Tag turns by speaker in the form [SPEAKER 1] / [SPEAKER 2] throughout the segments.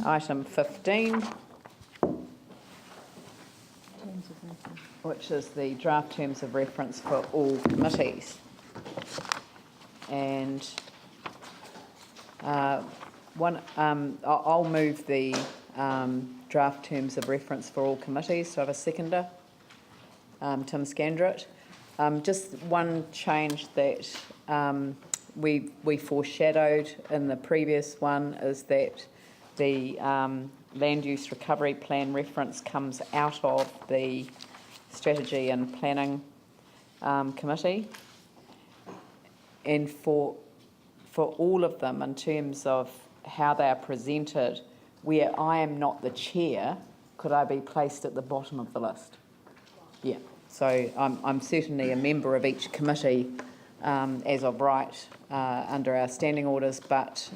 [SPEAKER 1] Item 15, which is the draft terms of reference for all committees. And I'll move the draft terms of reference for all committees. So I have a seconder, Tim Scandrett. Just one change that we foreshadowed in the previous one is that the land use recovery plan reference comes out of the strategy and planning committee, and for all of them in terms of how they are presented, where I am not the chair, could I be placed at the bottom of the list? Yeah, so I'm certainly a member of each committee as of right under our standing orders, but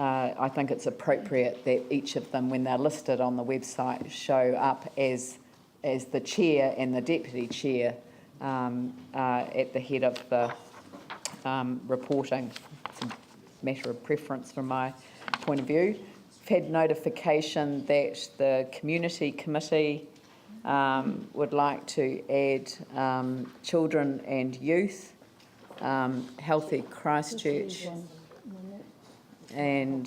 [SPEAKER 1] I think it's appropriate that each of them, when they're listed on the website, show up as the chair and the deputy chair at the head of the reporting. It's a matter of preference from my point of view. I've had notification that the community committee would like to add children and youth, healthy Christchurch, and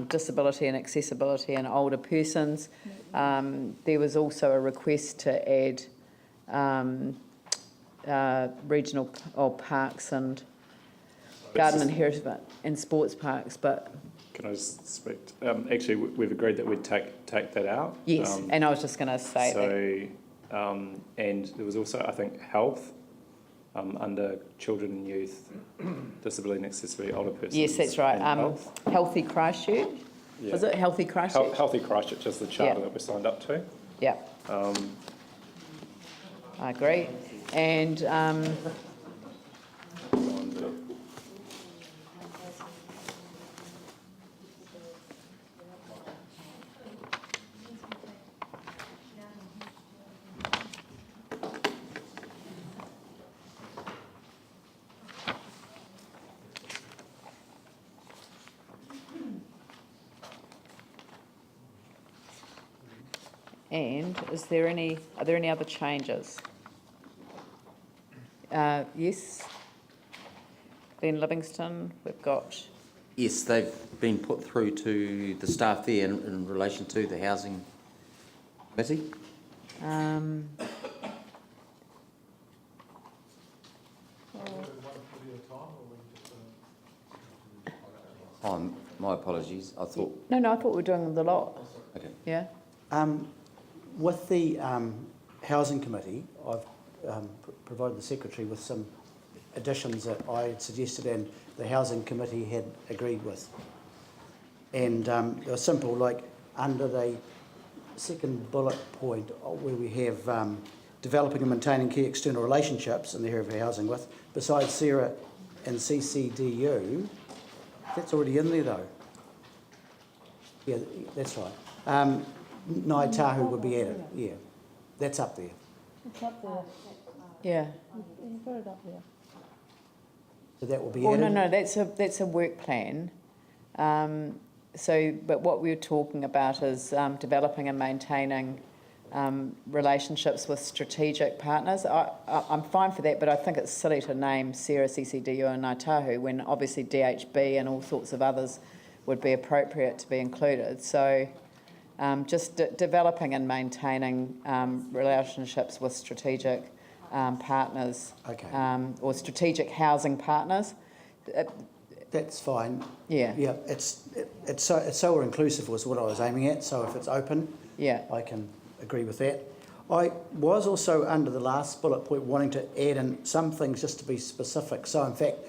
[SPEAKER 1] disability and accessibility and older persons. There was also a request to add regional parks and garden and heritage and sports parks, but
[SPEAKER 2] can I just speak? Actually, we've agreed that we'd take that out.
[SPEAKER 1] Yes, and I was just going to say
[SPEAKER 2] that. And there was also, I think, health under children and youth, disability and accessibility, older persons.
[SPEAKER 1] Yes, that's right. Healthy Christchurch.
[SPEAKER 2] Yeah.
[SPEAKER 1] Was it Healthy Christchurch?
[SPEAKER 2] Healthy Christchurch is the charter that we signed up to.
[SPEAKER 1] Yeah. I agree. And are there any other changes? Yes. Glenn Livingston, we've got.
[SPEAKER 3] Yes, they've been put through to the staff there in relation to the housing committee. Oh, my apologies. I thought.
[SPEAKER 1] No, I thought we were doing the lot.
[SPEAKER 3] Okay.
[SPEAKER 1] Yeah.
[SPEAKER 4] With the housing committee, I've provided the secretary with some additions that I had suggested and the housing committee had agreed with. And they were simple, like under the second bullet point where we have developing and maintaining key external relationships in the area of housing with, besides Sarah and CCDU, that's already in there though. Yeah, that's right. Ngāi Tahu would be added, yeah. That's up there.
[SPEAKER 5] It's up there.
[SPEAKER 1] Yeah.
[SPEAKER 5] You put it up there.
[SPEAKER 4] So that will be
[SPEAKER 1] Oh,
[SPEAKER 4] added?
[SPEAKER 1] no, that's a work plan. But what we're talking about is developing and maintaining relationships with strategic partners. I'm fine for that, but I think it's silly to name Sarah, CCDU and Ngāi Tahu when obviously DHB and all sorts of others would be appropriate to be included. So just developing and maintaining relationships with strategic partners,
[SPEAKER 4] okay.
[SPEAKER 1] Or strategic housing partners.
[SPEAKER 4] That's fine.
[SPEAKER 1] Yeah.
[SPEAKER 4] Yeah, it's so inclusive was what I was aiming at. So if it's open,
[SPEAKER 1] yeah,
[SPEAKER 4] I can agree with that. I was also under the last bullet point wanting to add in some things just to be specific. So in fact,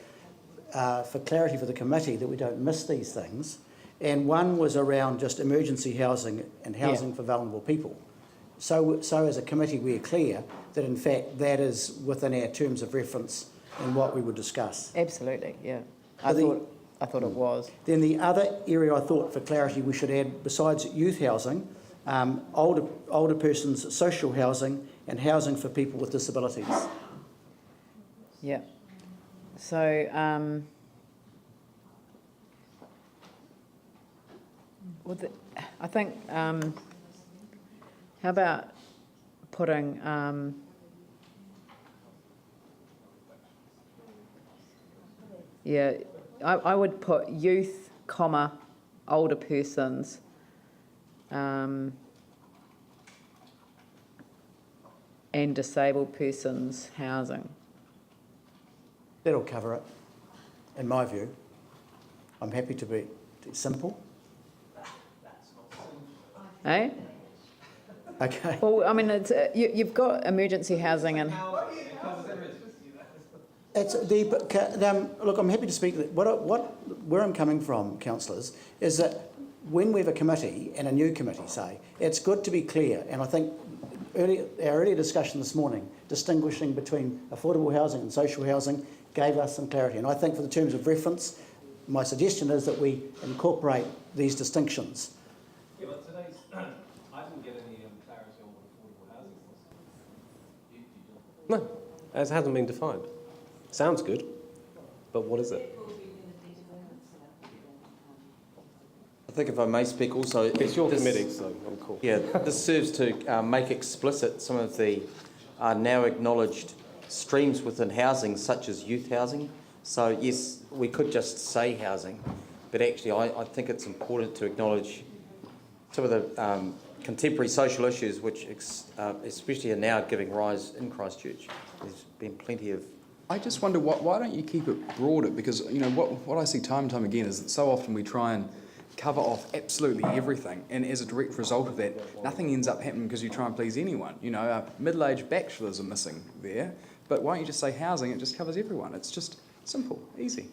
[SPEAKER 4] for clarity for the committee that we don't miss these things. And one was around just emergency housing and housing for vulnerable people. So as a committee, we're clear that in fact that is within our terms of reference and what we would discuss.
[SPEAKER 1] Absolutely, yeah. I thought it was.
[SPEAKER 4] Then the other area I thought for clarity we should add, besides youth housing, older persons social housing and housing for people with disabilities.
[SPEAKER 1] Yeah. So I think, how about putting, yeah, I would put youth, comma, older persons, and disabled persons housing.
[SPEAKER 4] That'll cover it, in my view. I'm happy to be simple.
[SPEAKER 1] Eh?
[SPEAKER 4] Okay.
[SPEAKER 1] Well, I mean, it's, you've got emergency housing and,
[SPEAKER 4] It's look, I'm happy to speak. Where I'm coming from, councillors, is that when we have a committee and a new committee, say, it's good to be clear. And I think our earlier discussion this morning, distinguishing between affordable housing and social housing, gave us some clarity. And I think for the terms of reference, my suggestion is that we incorporate these distinctions.
[SPEAKER 6] Yeah, but today's, I didn't get any clarity on what affordable housing was. No, it hasn't been defined. Sounds good, but what is it?
[SPEAKER 3] I think if I may speak also...
[SPEAKER 6] It's your
[SPEAKER 3] this-
[SPEAKER 6] committee, so I'm cool.
[SPEAKER 3] Yeah, this serves to make explicit some of the now acknowledged streams within housing, such as youth housing. So yes, we could just say housing, but actually I think it's important to acknowledge some of the contemporary social issues which especially are now giving rise in Christchurch. There's been plenty of...
[SPEAKER 7] I just wonder why don't you keep it broader? Because what I see time and time again is that so often we try and cover off absolutely everything, and as a direct result of that, nothing ends up happening because you try and please anyone. Middle-aged bachelors are missing there, but why don't you just say housing? It just covers everyone. It's just simple, easy.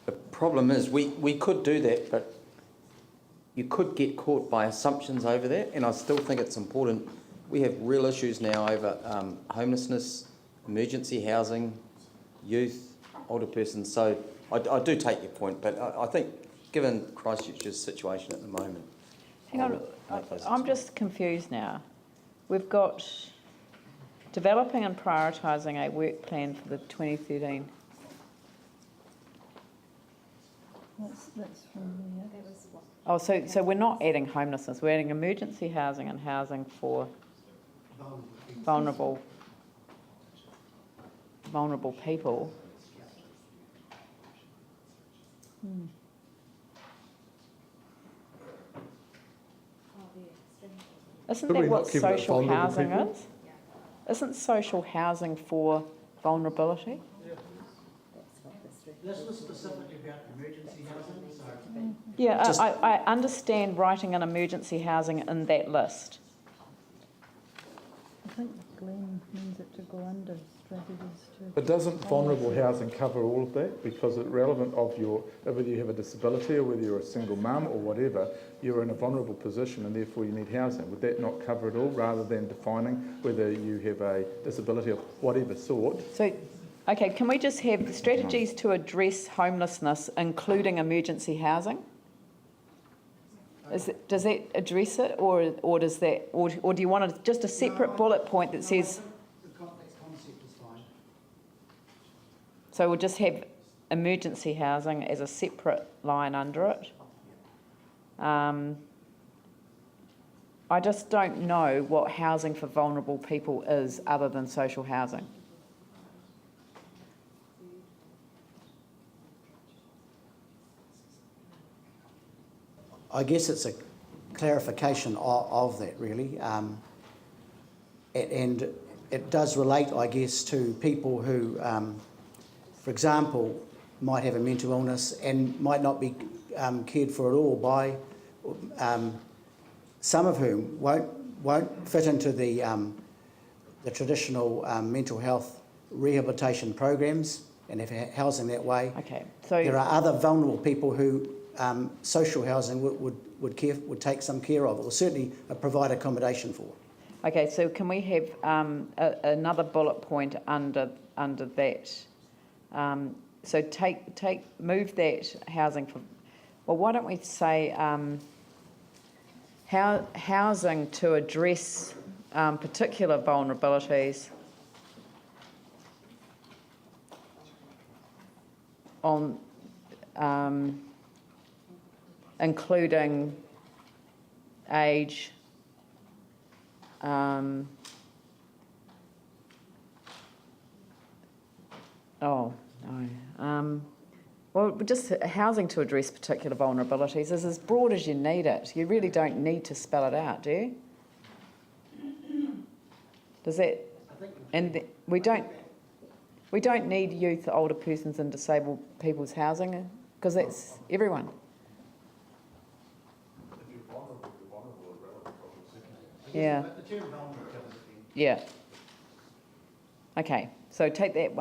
[SPEAKER 3] The problem is we could do that, but you could get caught by assumptions over that, and I still think it's important. We have real issues now over homelessness, emergency housing, youth, older persons. So I do take your point, but I think given Christchurch's situation at the moment...
[SPEAKER 1] hang on, I'm just confused now. We've got developing and prioritising a work plan for the 2013.
[SPEAKER 5] That's from there.
[SPEAKER 1] Oh, so we're not adding homelessness, we're adding emergency housing and housing for vulnerable people. Isn't that what social housing is? Isn't social housing for vulnerability?
[SPEAKER 4] This was specifically about emergency housing, so...
[SPEAKER 1] Yeah,
[SPEAKER 4] Just-
[SPEAKER 1] I understand writing an emergency housing in that list.
[SPEAKER 5] I think Glenn means it to go under strategies to...
[SPEAKER 8] But doesn't vulnerable housing cover all of that? Because it's relevant of whether you have a disability or whether you're a single mum or whatever, you're in a vulnerable position and therefore you need housing. Would that not cover it all rather than defining whether you have a disability of whatever sort?
[SPEAKER 1] So, okay, can we just have strategies to address homelessness, including emergency housing? Does that address it, or does that, or do you want just a separate bullet point that says?
[SPEAKER 4] The concept is fine.
[SPEAKER 1] So we'll just have emergency housing as a separate line under it. I just don't know what housing for vulnerable people is other than social housing.
[SPEAKER 4] I guess it's a clarification of that, really. And it does relate, I guess, to people who, for example, might have a mental illness and might not be cared for at all by, some of whom won't fit into the traditional mental health rehabilitation programs and have housing that way.
[SPEAKER 1] Okay, so
[SPEAKER 4] There are other vulnerable people who social housing would take some care of, or certainly provide accommodation for.
[SPEAKER 1] okay, so can we have another bullet point under that? So move that housing for. Well, why don't we say housing to address particular vulnerabilities on. Including age, well, just housing to address particular vulnerabilities is as broad as you need it. You really don't need to spell it out, do you? Does that? We don't need youth, older persons and disabled people's housing because that's everyone. Yeah. Yeah. Okay, so take that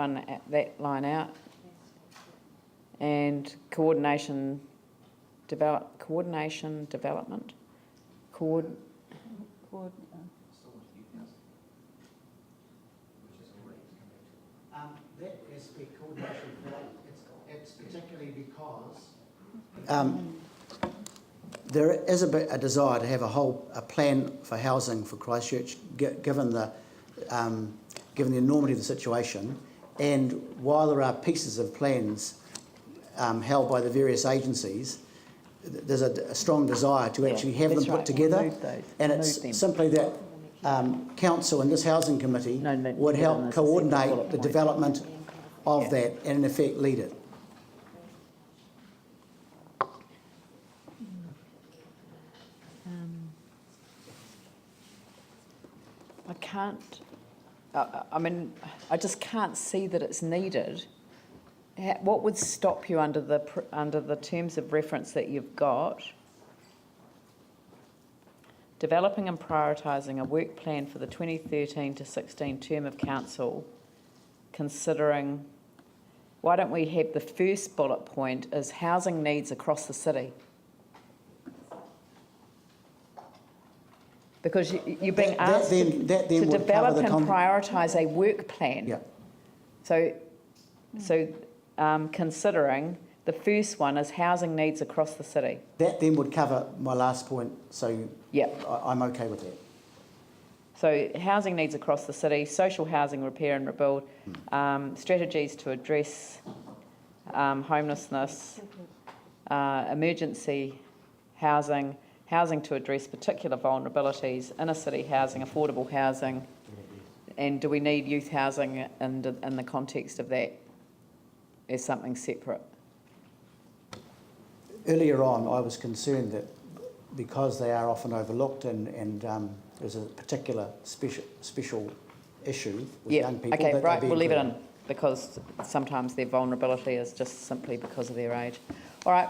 [SPEAKER 1] line out. And coordination, development.
[SPEAKER 4] That aspect, coordination, it's particularly because there is a desire to have a plan for housing for Christchurch, given the enormity of the situation, and while there are pieces of plans held by the various agencies, there's a strong desire to actually have them put together, and it's simply that council and this housing committee would help coordinate the development of that and in effect lead it.
[SPEAKER 1] I can't, I just can't see that it's needed. What would stop you under the terms of reference that you've got? Developing and prioritising a work plan for the 2013 to 16 term of council, considering, why don't we have the first bullet point as housing needs across the city? Because you're being asked to develop and prioritise a work plan.
[SPEAKER 4] Yeah.
[SPEAKER 1] So considering the first one is housing needs across the city.
[SPEAKER 4] That then would cover my last point, so
[SPEAKER 1] Yep.
[SPEAKER 4] I'm okay with that.
[SPEAKER 1] So housing needs across the city, social housing repair and rebuild, strategies to address homelessness, emergency housing, housing to address particular vulnerabilities, inner city housing, affordable housing, and do we need youth housing in the context of that as something separate?
[SPEAKER 4] Earlier on, I was concerned that because they are often overlooked and there's a particular special issue with young people.
[SPEAKER 1] Okay,
[SPEAKER 4] that
[SPEAKER 1] right,
[SPEAKER 4] they be
[SPEAKER 1] we'll leave it
[SPEAKER 4] included.
[SPEAKER 1] in because sometimes their vulnerability is just simply because of their age. All right.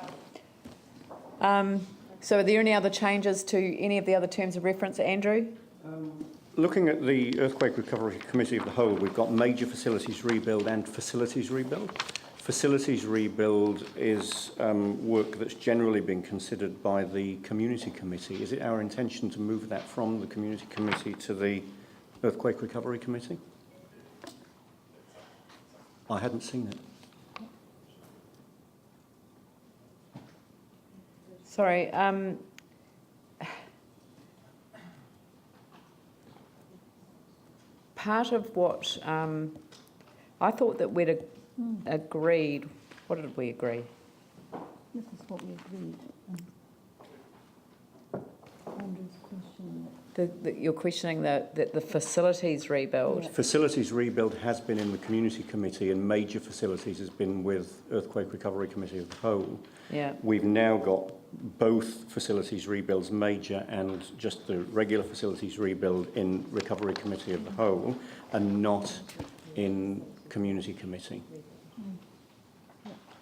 [SPEAKER 1] So are there any other changes to any of the other terms of reference, Andrew?
[SPEAKER 9] Looking at the Earthquake Recovery Committee of the whole, we've got major facilities rebuild and facilities rebuild. Facilities rebuild is work that's generally been considered by the Community Committee. Is it our intention to move that from the Community Committee to the Earthquake Recovery Committee? I hadn't seen it.
[SPEAKER 1] Sorry, part of what I thought that we'd agreed. What did we agree?
[SPEAKER 5] This is what we agreed. Andrew's questioning it.
[SPEAKER 1] You're questioning that the facilities rebuild.
[SPEAKER 5] Yeah.
[SPEAKER 9] Facilities rebuild has been in the Community Committee and major facilities has been with Earthquake Recovery Committee of the whole.
[SPEAKER 1] Yeah.
[SPEAKER 9] We've now got both facilities rebuilds, major and just the regular facilities rebuild in Recovery Committee of the whole and not in Community Committee.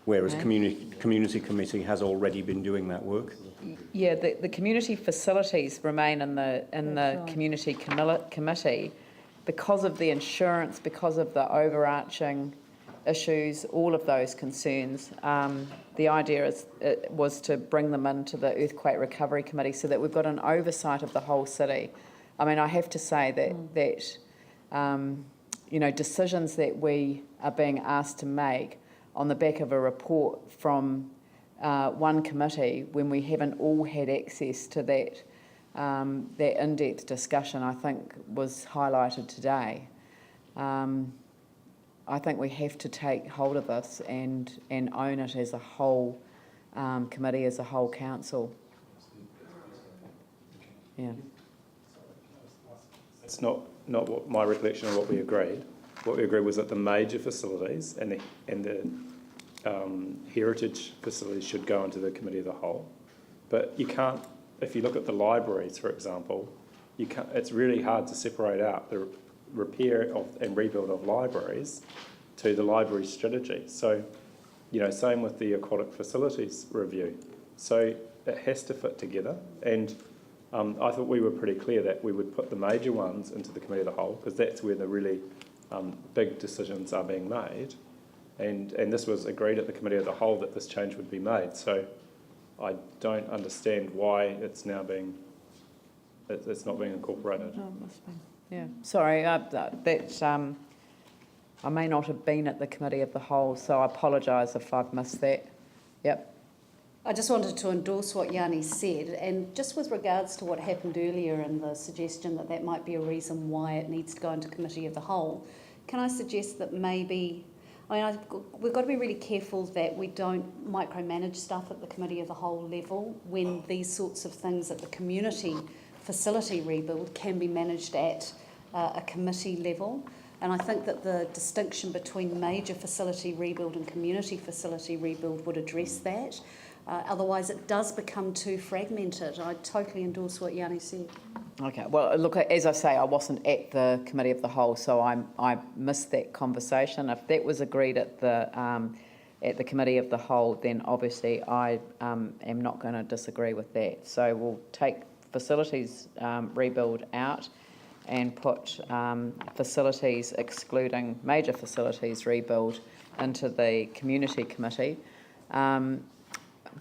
[SPEAKER 9] Whereas Community Committee has already been doing that work.
[SPEAKER 1] Yeah, the community facilities remain in the
[SPEAKER 5] Right.
[SPEAKER 1] community committee because of the insurance, because of the overarching issues, all of those concerns. The idea was to bring them into the Earthquake Recovery Committee so that we've got an oversight of the whole city. I mean, I have to say that decisions that we are being asked to make on the back of a report from one committee when we haven't all had access to that in-depth discussion, I think was highlighted today. I think we have to take hold of this and own it as a whole committee, as a whole council. Yeah.
[SPEAKER 2] It's not what my recollection of what we agreed. What we agreed was that the major facilities and the heritage facilities should go into the committee of the whole. But you can't, if you look at the libraries, for example, you can't. It's really hard to separate out the repair and rebuild of libraries to the library strategy. So, same with the aquatic facilities review. So it has to fit together. And I thought we were pretty clear that we would put the major ones into the committee of the whole, because that's where the really big decisions are being made. And this was agreed at the committee of the whole that this change would be made. So I don't understand why it's now it's not being incorporated.
[SPEAKER 1] Oh, it must be. Yeah. Sorry, I may not have been at the committee of the whole, so I apologise if I've missed that. Yep.
[SPEAKER 10] I just wanted to endorse what Yanni said, and just with regards to what happened earlier and the suggestion that that might be a reason why it needs to go into committee of the whole, can I suggest that maybe, we've got to be really careful that we don't micromanage stuff at the committee of the whole level when these sorts of things at the community facility rebuild can be managed at a committee level. And I think that the distinction between major facility rebuild and community facility rebuild would address that. Otherwise, it does become too fragmented. I totally endorse what Yanni said.
[SPEAKER 1] Okay. Well, look, as I say, I wasn't at the committee of the whole, so I missed that conversation. If that was agreed at the committee of the whole, then obviously I am not going to disagree with that. So we'll take facilities rebuild out and put facilities, excluding major facilities rebuild, into the community committee.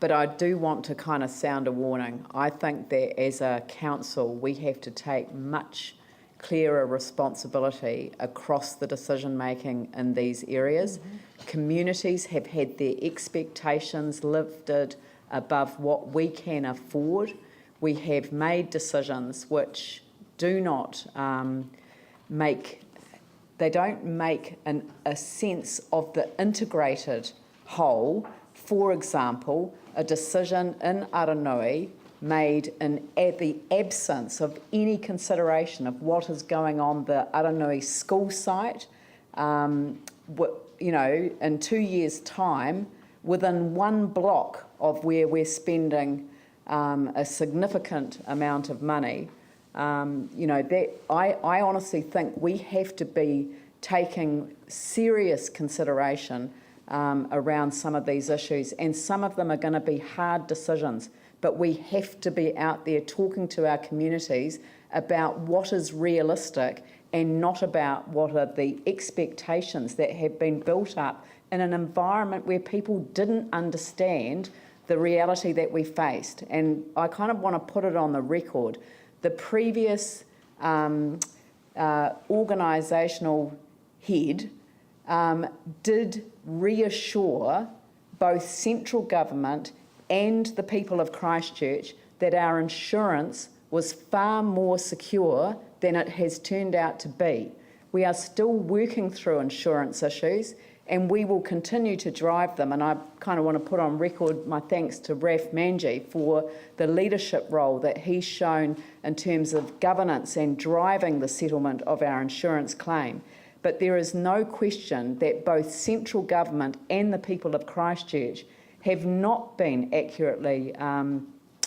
[SPEAKER 1] But I do want to kind of sound a warning. I think that as a council, we have to take much clearer responsibility across the decision making in these areas. Mm-hmm. Communities have had their expectations lifted above what we can afford. We have made decisions which do not make a sense of the integrated whole. For example, a decision in Aranui made in the absence of any consideration of what is going on the Aranui school site, in 2 years' time, within one block of where we're spending a significant amount of money. That I honestly think we have to be taking serious consideration around some of these issues, and some of them are going to be hard decisions, but we have to be out there talking to our communities about what is realistic and not about what are the expectations that have been built up in an environment where people didn't understand the reality that we faced. And I kind of want to put it on the record. The previous organisational head did reassure both central government and the people of Christchurch that our insurance was far more secure than it has turned out to be. We are still working through insurance issues, and we will continue to drive them. And I kind of want to put on record my thanks to Raf Manji for the leadership role that he's shown in terms of governance and driving the settlement of our insurance claim. But there is no question that both central government and the people of Christchurch have not been accurately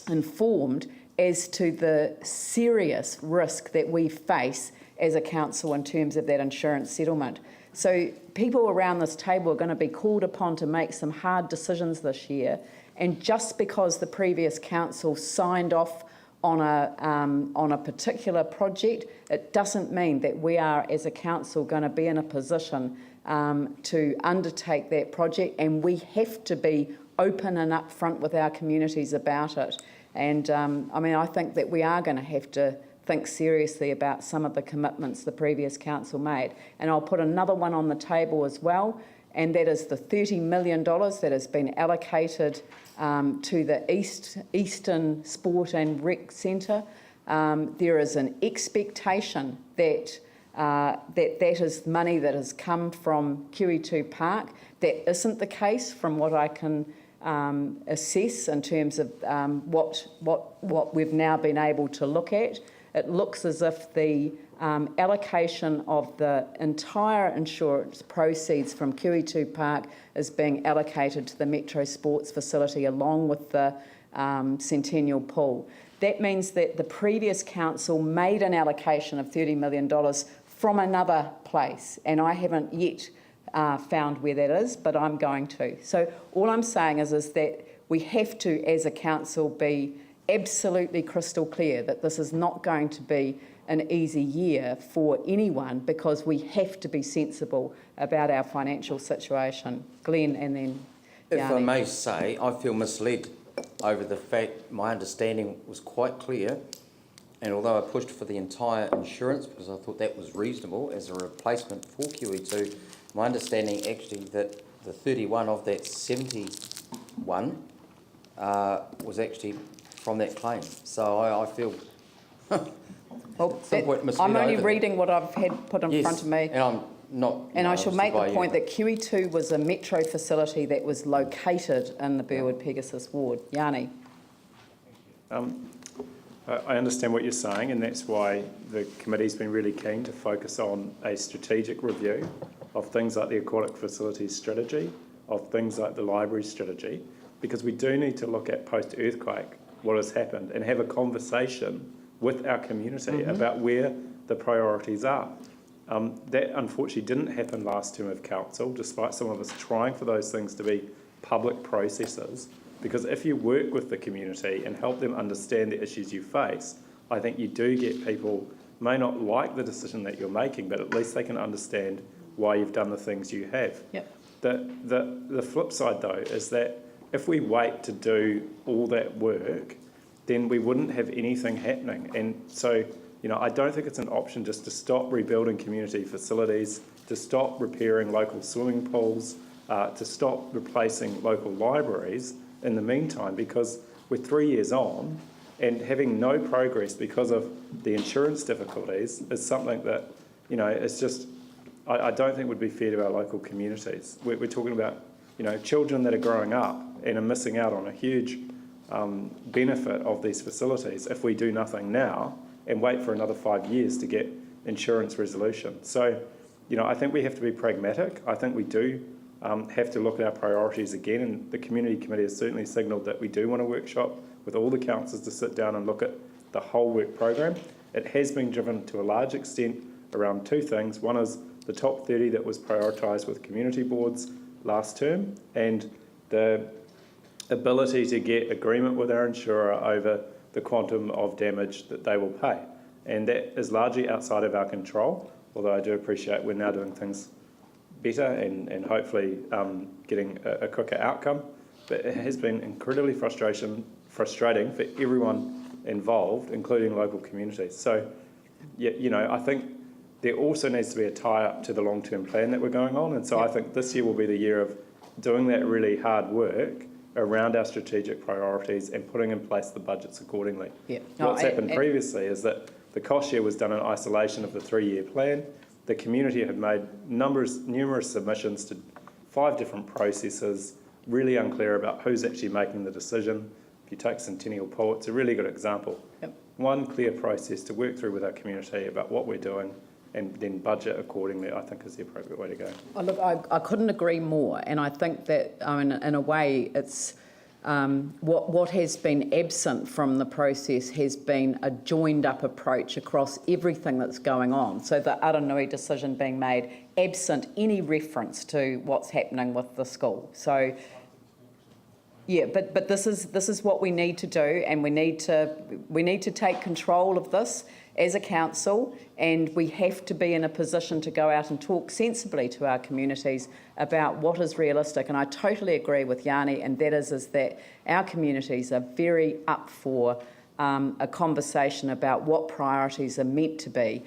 [SPEAKER 1] informed as to the serious risk that we face as a council in terms of that insurance settlement. So people around this table are going to be called upon to make some hard decisions this year, and just because the previous council signed off on a particular project, it doesn't mean that we are, as a council, going to be in a position to undertake that project, and we have to be open and upfront with our communities about it. And I think that we are going to have to think seriously about some of the commitments the previous council made. And I'll put another one on the table as well, and that is the $30 million that has been allocated to the Eastern Sport and Rec Centre. There is an expectation that that is money that has come from QE2 Park. That isn't the case from what I can assess in terms of what we've now been able to look at, it looks as if the allocation of the entire insurance proceeds from QE2 Park is being allocated to the Metro Sports facility along with the Centennial Pool. That means that the previous council made an allocation of $30 million from another place, and I haven't yet found where that is, but I'm going to. So all I'm saying is that we have to, as a council, be absolutely crystal clear that this is not going to be an easy year for anyone, because we have to be sensible about our financial situation. Glenn and then
[SPEAKER 3] If I
[SPEAKER 1] Yanni.
[SPEAKER 3] may say, I feel misled over the fact my understanding was quite clear, and although I pushed for the entire insurance because I thought that was reasonable as a replacement for QE2, my understanding actually that the 31 of that 71 was actually from that claim. So I feel
[SPEAKER 1] Well,
[SPEAKER 3] somewhat misled
[SPEAKER 1] I'm only
[SPEAKER 3] over that.
[SPEAKER 1] reading what I've had put in front of me.
[SPEAKER 3] And I'm not.
[SPEAKER 1] And I shall make the point
[SPEAKER 3] that.
[SPEAKER 1] that QE2 was a Metro facility that was located in the Burwood-Pegasus ward. Yanni.
[SPEAKER 2] I understand what you're saying, and that's why the committee's been really keen to focus on a strategic review of things like the aquatic facilities strategy, of things like the library strategy, because we do need to look at post-earthquake what has happened and have a conversation with our community about where the priorities are. That unfortunately didn't happen last term of council, despite some of us trying for those things to be public processes. Because if you work with the community and help them understand the issues you face, I think you do get people may not like the decision that you're making, but at least they can understand why you've done the things you have.
[SPEAKER 1] Yep.
[SPEAKER 2] The flip side, though, is that if we wait to do all that work, then we wouldn't have anything happening. And so, I don't think it's an option just to stop rebuilding community facilities, to stop repairing local swimming pools, to stop replacing local libraries in the meantime, because we're 3 years on and having no progress because of the insurance difficulties is something that, it's just, I don't think would be fair to our local communities. We're talking about, children that are growing up and are missing out on a huge benefit of these facilities if we do nothing now and wait for another 5 years to get insurance resolution. So, I think we have to be pragmatic. I think we do have to look at our priorities again, and the Community Committee has certainly signalled that we do want a workshop with all the councillors to sit down and look at the whole work programme. It has been driven to a large extent around two things. One is the top 30 that was prioritised with community boards last term, and the ability to get agreement with our insurer over the quantum of damage that they will pay. And that is largely outside of our control, although I do appreciate we're now doing things better and hopefully getting a quicker outcome. But it has been incredibly frustrating for everyone involved, including local communities. So, I think there also needs to be a tie-up to the long-term plan that we're going on. And so I think this year will be the year of doing that really hard work around our strategic priorities and putting in place the budgets accordingly.
[SPEAKER 1] Yeah.
[SPEAKER 2] What's happened previously is that the cost share was done in isolation of the 3-year plan. The community have made numerous submissions to 5 different processes, really unclear about who's actually making the decision. If you take Centennial Pool, it's a really good example.
[SPEAKER 1] Yep.
[SPEAKER 2] One clear process to work through with our community about what we're doing and then budget accordingly, I think is the appropriate way to go.
[SPEAKER 1] Oh, look, I couldn't agree more, and I think that in a way it's what has been absent from the process has been a joined up approach across everything that's going on. So the Aranui decision being made absent any reference to what's happening with the school. So yeah, but this is what we need to do, and we need to take control of this as a council, and we have to be in a position to go out and talk sensibly to our communities about what is realistic. And I totally agree with Yanni, and that is that our communities are very up for a conversation about what priorities are meant to be,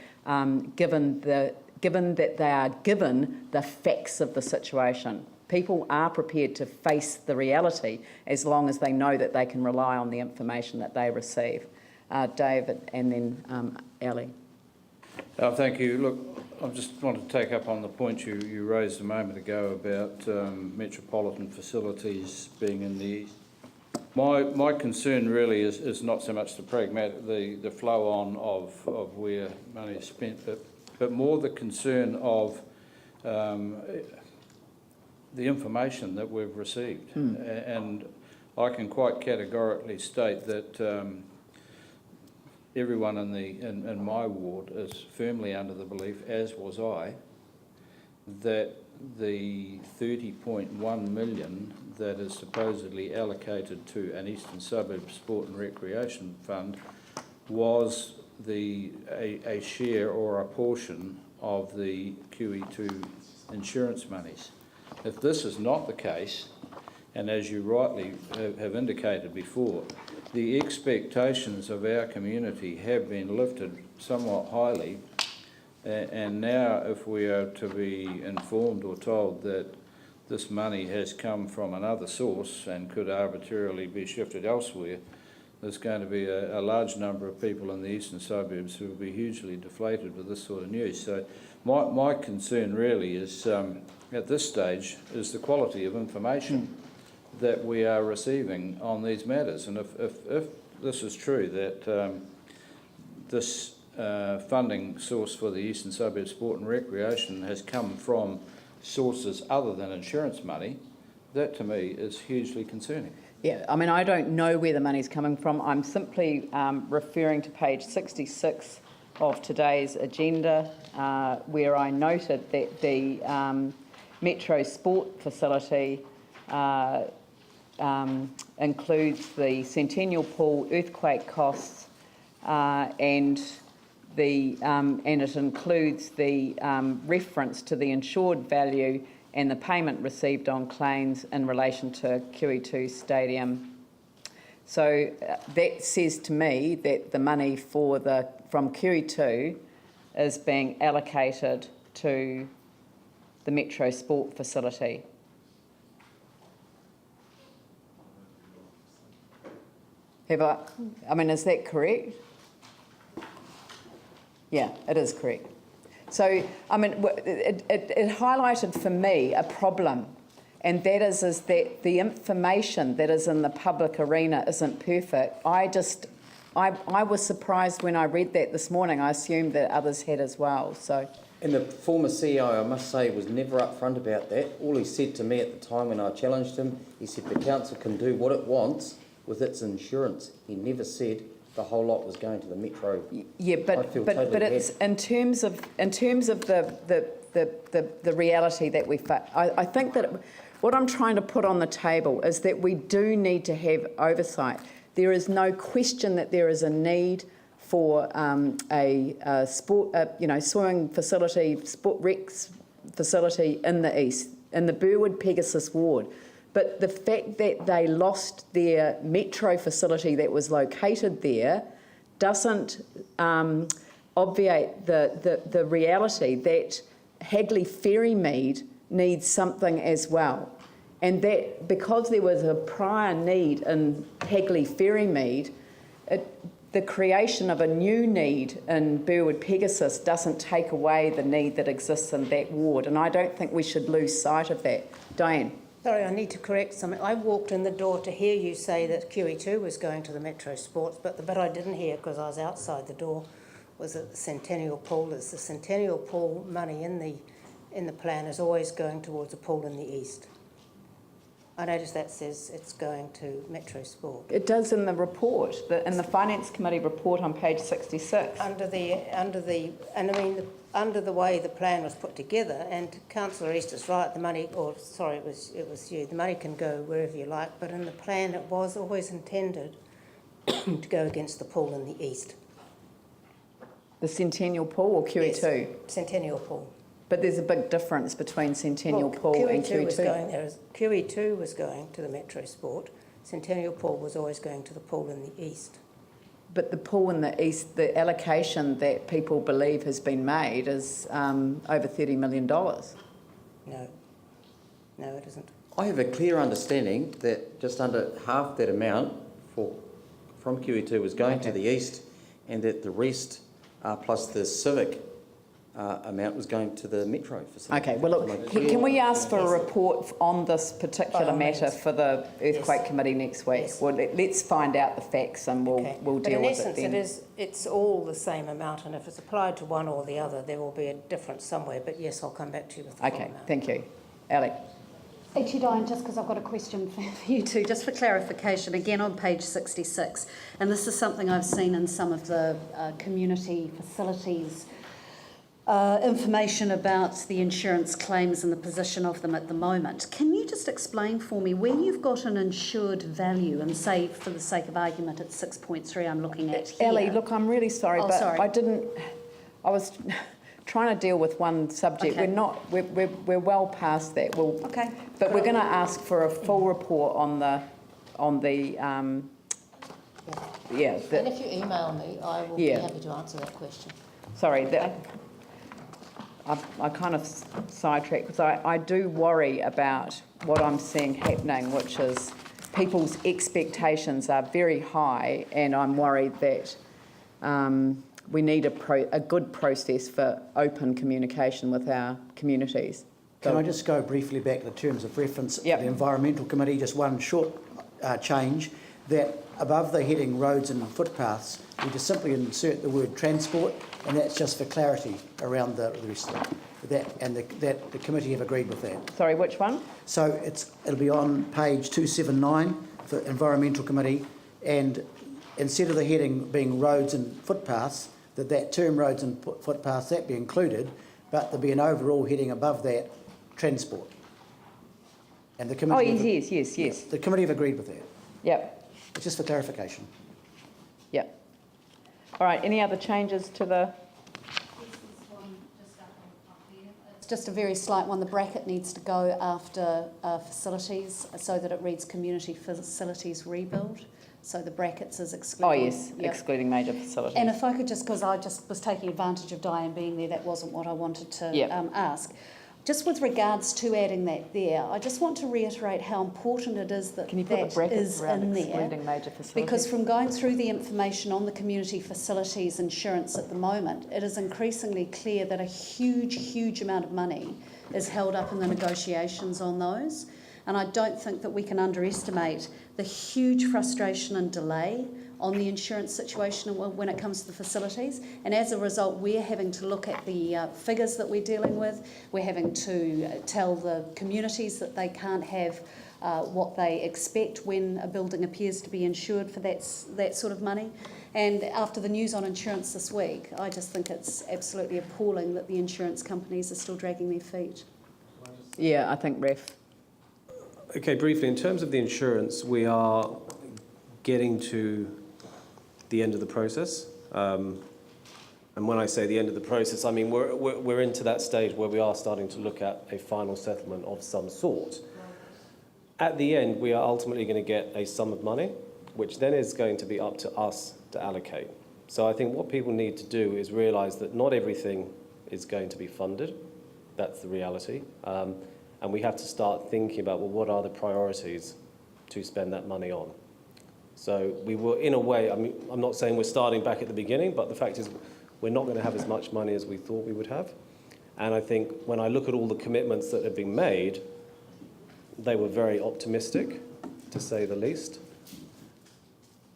[SPEAKER 1] given that they are given the facts of the situation. People are prepared to face the reality as long as they know that they can rely on the information that they receive. David and then Ali.
[SPEAKER 11] Thank you. Look, I just want to take up on the point you raised a moment ago about metropolitan facilities being in the east. My concern really is not so much the flow on of where money is spent, but more the concern of the information that we've received. And I can quite categorically state that everyone in my ward is firmly under the belief, as was I, that the 30.1 million that is supposedly allocated to an Eastern Suburbs Sport and Recreation Fund was a share or a portion of the QE2 insurance monies. If this is not the case, and as you rightly have indicated before, the expectations of our community have been lifted somewhat highly, and now if we are to be informed or told that this money has come from another source and could arbitrarily be shifted elsewhere, there's going to be a large number of people in the eastern suburbs who will be hugely deflated with this sort of news. So my concern really is, at this stage, is the quality of information that we are receiving on these matters. And if this is true, that this funding source for the Eastern Suburbs Sport and Recreation has come from sources other than insurance money, that to me is hugely concerning.
[SPEAKER 1] Yeah, I mean, I don't know where the money's coming from. I'm simply referring to page 66 of today's agenda, where I noted that the Metro Sport facility includes the Centennial Pool earthquake costs, and it includes the reference to the insured value and the payment received on claims in relation to QE2 Stadium. So that says to me that the money from QE2 is being allocated to the Metro Sport facility. I mean, is that correct? Yeah, it is correct. So, I mean, it highlighted for me a problem, and that is that the information that is in the public arena isn't perfect. I was surprised when I read that this morning. I assumed that others had as well. So,
[SPEAKER 3] And the former CEO, I must say, was never upfront about that. All he said to me at the time when I challenged him, he said the council can do what it wants with its insurance. He never said the whole lot was going to the Metro.
[SPEAKER 1] yeah, but it's in terms of the reality that we face. I think that what I'm trying to put on the table is that we do need to have oversight. There is no question that there is a need for a sport, swimming facility, sport recs facility in the east, in the Burwood Pegasus ward. But the fact that they lost their metro facility that was located there doesn't obviate the reality that Hagley Ferrymead needs something as well. And that because there was a prior need in Hagley Ferrymead, the creation of a new need in Burwood Pegasus doesn't take away the need that exists in that ward. And I don't think we should lose sight of that. Diane?
[SPEAKER 12] Sorry, I need to correct something. I walked in the door to hear you say that QE2 was going to the Metro Sports, but the bit I didn't hear because I was outside the door was that the Centennial Pool is the Centennial Pool money in the plan is always going towards a pool in the east. I noticed that says it's going to Metro Sport.
[SPEAKER 1] It does in the report, in the Finance Committee report on page 66.
[SPEAKER 12] Under the way the plan was put together, and Councillor East is right, the money, it was you, the money can go wherever you like, but in the plan it was always intended to go against the pool in the east.
[SPEAKER 1] The Centennial Pool or QE2?
[SPEAKER 12] Yes, Centennial Pool.
[SPEAKER 1] But there's a big difference between Centennial Pool and QE2.
[SPEAKER 12] QE2 was going to the Metro Sport. Centennial Pool was always going to the pool in the east.
[SPEAKER 1] But the pool in the east, the allocation that people believe has been made is over $30 million.
[SPEAKER 12] No, it isn't.
[SPEAKER 3] I have a clear understanding that just under half that amount from QE2 was going to the east, and that the rest, plus the civic amount was going to the metro facility.
[SPEAKER 1] Okay, well, look, can we ask for a report on this particular matter for the Earthquake Committee next week?
[SPEAKER 12] Yes.
[SPEAKER 1] Well, let's find out the facts and we'll deal with it then.
[SPEAKER 12] But in essence, it's all the same amount, and if it's applied to one or the other, there will be a difference somewhere. But yes, I'll come back to you with the full
[SPEAKER 1] Okay,
[SPEAKER 12] amount.
[SPEAKER 1] thank you. Alec?
[SPEAKER 10] Actually, Diane, just because I've got a question for you too, just for clarification, again on page 66, and this is something I've seen in some of the community facilities information about the insurance claims and the position of them at the moment. Can you just explain for me, when you've got an insured value, and say for the sake of argument it's 6.3 I'm looking at here.
[SPEAKER 1] Ellie, look, I'm really sorry, but
[SPEAKER 10] sorry.
[SPEAKER 1] I was trying to deal with one subject.
[SPEAKER 10] Okay.
[SPEAKER 1] We're well past that.
[SPEAKER 10] Okay.
[SPEAKER 1] But we're going to ask for a full report on the
[SPEAKER 13] And if you email me, I will be happy to answer that question.
[SPEAKER 1] sorry, I kind of sidetracked because I do worry about what I'm seeing happening, which is people's expectations are very high, and I'm worried that we need a good process for open communication with our communities.
[SPEAKER 4] Can I just go briefly back to the terms of reference?
[SPEAKER 1] Yep.
[SPEAKER 4] The Environmental Committee, just one short change, that above the heading roads and footpaths, we just simply insert the word transport, and that's just for clarity around the rest of it. That the committee have agreed with that.
[SPEAKER 1] Sorry, which one?
[SPEAKER 4] So it'll be on page 279 for Environmental Committee, and instead of the heading being roads and footpaths, that term roads and footpaths, that be included, but there'll be an overall heading above that, transport. And the committee...
[SPEAKER 1] yes.
[SPEAKER 4] The committee have agreed with that.
[SPEAKER 1] Yep.
[SPEAKER 4] It's just for clarification.
[SPEAKER 1] Yep. All right, any other changes to the...
[SPEAKER 10] It's just a very slight one. The bracket needs to go after facilities so that it reads community facilities rebuild. So the brackets is excluding.
[SPEAKER 1] Oh, yes, excluding major facilities.
[SPEAKER 10] And if I could just, because I just was taking advantage of Diane being there, that wasn't what I wanted to ask. Just with regards to adding that there, I just want to reiterate how important it is that
[SPEAKER 1] Can you put
[SPEAKER 10] that
[SPEAKER 1] the brackets
[SPEAKER 10] is
[SPEAKER 1] around
[SPEAKER 10] in there.
[SPEAKER 1] excluding major facilities?
[SPEAKER 10] Because from going through the information on the community facilities insurance at the moment, it is increasingly clear that a huge amount of money is held up in the negotiations on those. And I don't think that we can underestimate the huge frustration and delay on the insurance situation when it comes to the facilities. And as a result, we're having to look at the figures that we're dealing with. We're having to tell the communities that they can't have what they expect when a building appears to be insured for that sort of money. And after the news on insurance this week, I just think it's absolutely appalling that the insurance companies are still dragging their feet.
[SPEAKER 1] Yeah, I think Ref.
[SPEAKER 6] Okay, briefly, in terms of the insurance, we are getting to the end of the process. And when I say the end of the process, I mean we're into that stage where we are starting to look at a final settlement of some sort. At the end, we are ultimately going to get a sum of money, which then is going to be up to us to allocate. So I think what people need to do is realise that not everything is going to be funded. That's the reality. And we have to start thinking about, well, what are the priorities to spend that money on? So we will, in a way, I mean, I'm not saying we're starting back at the beginning, but the fact is we're not going to have as much money as we thought we would have. And I think when I look at all the commitments that have been made, they were very optimistic, to say the least.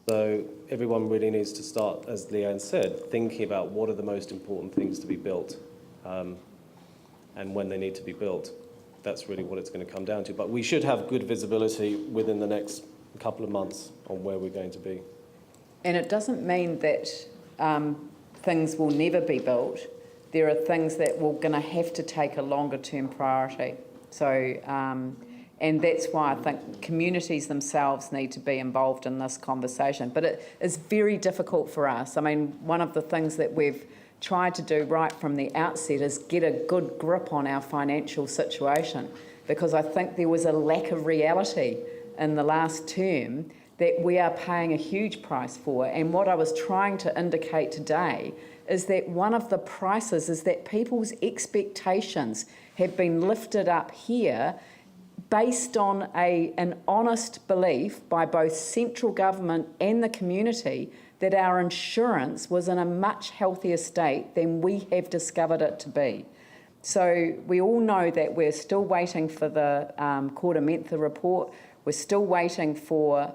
[SPEAKER 6] So everyone really needs to start, as Leanne said, thinking about what are the most important things to be built and when they need to be built. That's really what it's going to come down to. But we should have good visibility within the next couple of months on where we're going to be.
[SPEAKER 1] And it doesn't mean that things will never be built. There are things that we're going to have to take a longer term priority. So, and that's why I think communities themselves need to be involved in this conversation. But it is very difficult for us. I mean, one of the things that we've tried to do right from the outset is get a good grip on our financial situation, because I think there was a lack of reality in the last term that we are paying a huge price for. And what I was trying to indicate today is that one of the prices is that people's expectations have been lifted up here based on an honest belief by both central government and the community that our insurance was in a much healthier state than we have discovered it to be. So we all know that we're still waiting for the Kortamenta report. We're still waiting for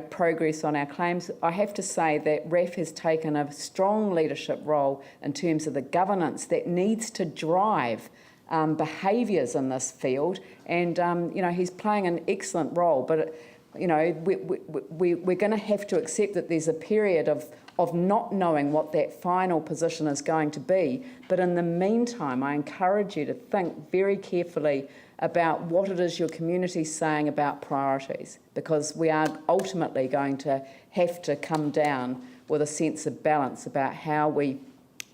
[SPEAKER 1] progress on our claims. I have to say that REF has taken a strong leadership role in terms of the governance that needs to drive behaviours in this field, and he's playing an excellent role. But we're going to have to accept that there's a period of not knowing what that final position is going to be. But in the meantime, I encourage you to think very carefully about what it is your community's saying about priorities, because we are ultimately going to have to come down with a sense of balance about how we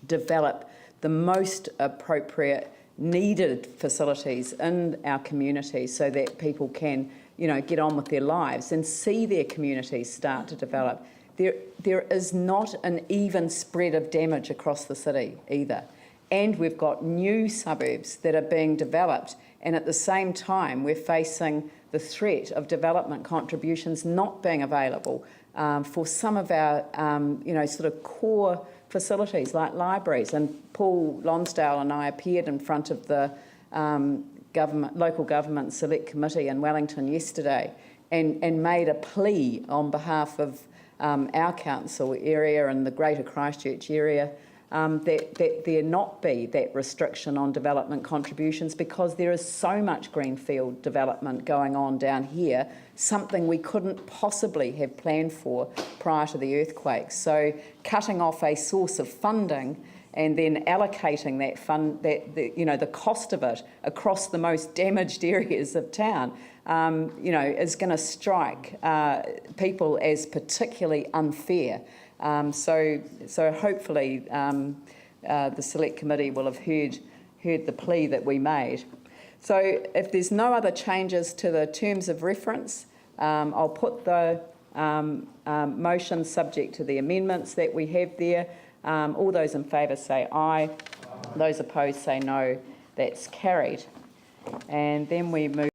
[SPEAKER 1] develop the most appropriate needed facilities in our community so that people can, get on with their lives and see their communities start to develop. There is not an even spread of damage across the city either. And we've got new suburbs that are being developed, and at the same time we're facing the threat of development contributions not being available for some of our sort of core facilities like libraries. And Paul Lonsdale and I appeared in front of the local government select committee in Wellington yesterday and made a plea on behalf of our council area and the greater Christchurch area that there not be that restriction on development contributions, because there is so much greenfield development going on down here, something we couldn't possibly have planned for prior to the earthquake. So cutting off a source of funding and then allocating that fund, the cost of it across the most damaged areas of town, is going to strike people as particularly unfair. So hopefully the Select Committee will have heard the plea that we made. So if there's no other changes to the terms of reference, I'll put the motion subject to the amendments that we have there. All those in favour say aye. Those opposed say no. That's carried. And then we move